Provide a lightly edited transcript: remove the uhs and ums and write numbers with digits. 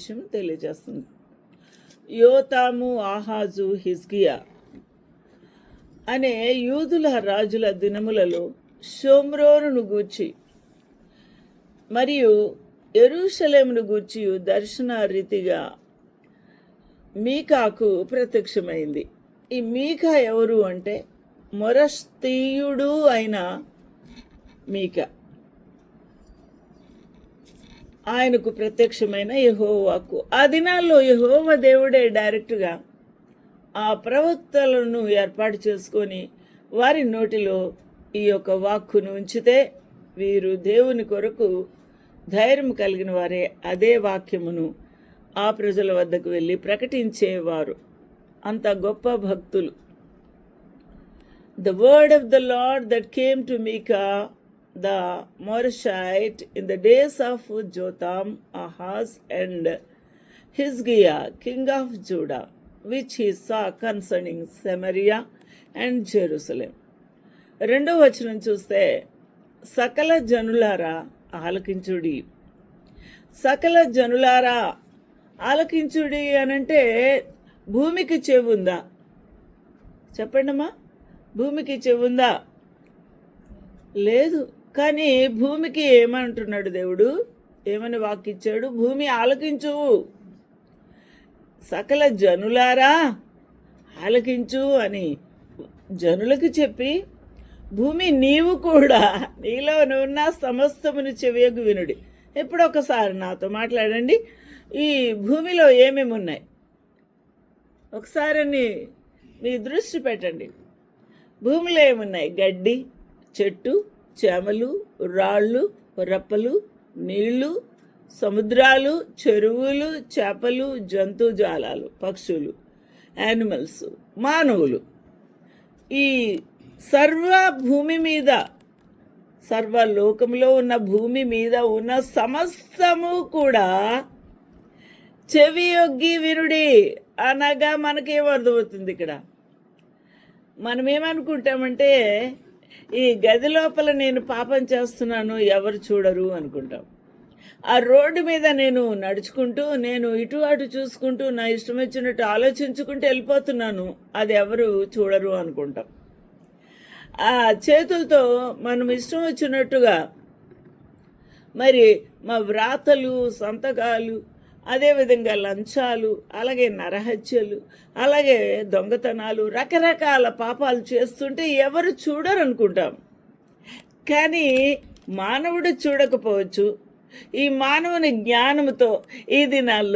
విషయం తెలియజేస్తుంది. యోతాము, ఆహాజు, హిజ్కియా అనే యూదుల రాజుల దినములలో షోమ్రోనును గూర్చి మరియు యెరూషలేమును గూర్చి దర్శన రీతిగా మీకాకు ప్రత్యక్షమైంది. ఈ మీకా ఎవరు అంటే మొరస్తీయుడు అయిన మీకా. ఆయనకు ప్రత్యక్షమైన యెహోవాకు ఆ దినాల్లో యెహోవా దేవుడే డైరెక్ట్గా ఆ ప్రవక్తలను ఏర్పాటు చేసుకొని వారి నోటిలో ఈ యొక్క వాక్కును ఉంచితే వీరు దేవుని కొరకు ధైర్యం కలిగిన వారే అదే వాక్యమును ఆ ప్రజల వద్దకు వెళ్ళి ప్రకటించేవారు. అంత గొప్ప భక్తులు. The word of the Lord that came to Micah the Morashite in the days of Jotham, Ahaz and Hizkiah, king of Judah, which he saw concerning Samaria and Jerusalem. 2వ వచనం చూస్తే, సకల జనులారా ఆలకించుడి. సకల జనులారా ఆలకించుడి అనంటే భూమికి చెవుందా? చెప్పండమ్మా, భూమికి చెవుందా? లేదు. కానీ భూమికి ఏమంటున్నాడు దేవుడు? ఏమని వాక్కిచ్చాడు? భూమి ఆలకించు, సకల జనులారా ఆలకించు అని జనులకు చెప్పి, భూమి నీవు కూడా నీలో ఉన్న సమస్తమును చెవియగు వినుడి. ఇప్పుడు ఒకసారి నాతో మాట్లాడండి. ఈ భూమిలో ఏమేమి ఉన్నాయి ఒకసారి మీ దృష్టి పెట్టండి. భూమిలో ఏమున్నాయి? గడ్డి, చెట్టు, చేమలు, రాళ్ళు, రప్పలు, నీళ్లు, సముద్రాలు, చెరువులు, చేపలు, జంతుజాలాలు, పక్షులు, యానిమల్స్, మానవులు. ఈ సర్వ భూమి మీద, సర్వలోకంలో ఉన్న భూమి మీద ఉన్న సమస్తము కూడా చెవి యొగ్గి వినుడి అనగా మనకేం అర్థమవుతుంది? ఇక్కడ మనం ఏమనుకుంటామంటే, ఈ గది లోపల నేను పాపం చేస్తున్నాను, ఎవరు చూడరు అనుకుంటాం. ఆ రోడ్డు మీద నేను నడుచుకుంటూ, నేను ఇటు అటు చూసుకుంటూ, నా ఇష్టం వచ్చినట్టు ఆలోచించుకుంటూ వెళ్ళిపోతున్నాను, అది ఎవరు చూడరు అనుకుంటాం. ఆ చేతులతో మనం ఇష్టం వచ్చినట్టుగా మరి మా వ్రాతలు, సంతకాలు, అదేవిధంగా లంచాలు, అలాగే నరహత్యలు, అలాగే దొంగతనాలు, రకరకాల పాపాలు చేస్తుంటే ఎవరు చూడరు అనుకుంటాం. కానీ మానవుడు చూడకపోవచ్చు. ఈ మానవుని జ్ఞానంతో ఈ దినాల్లో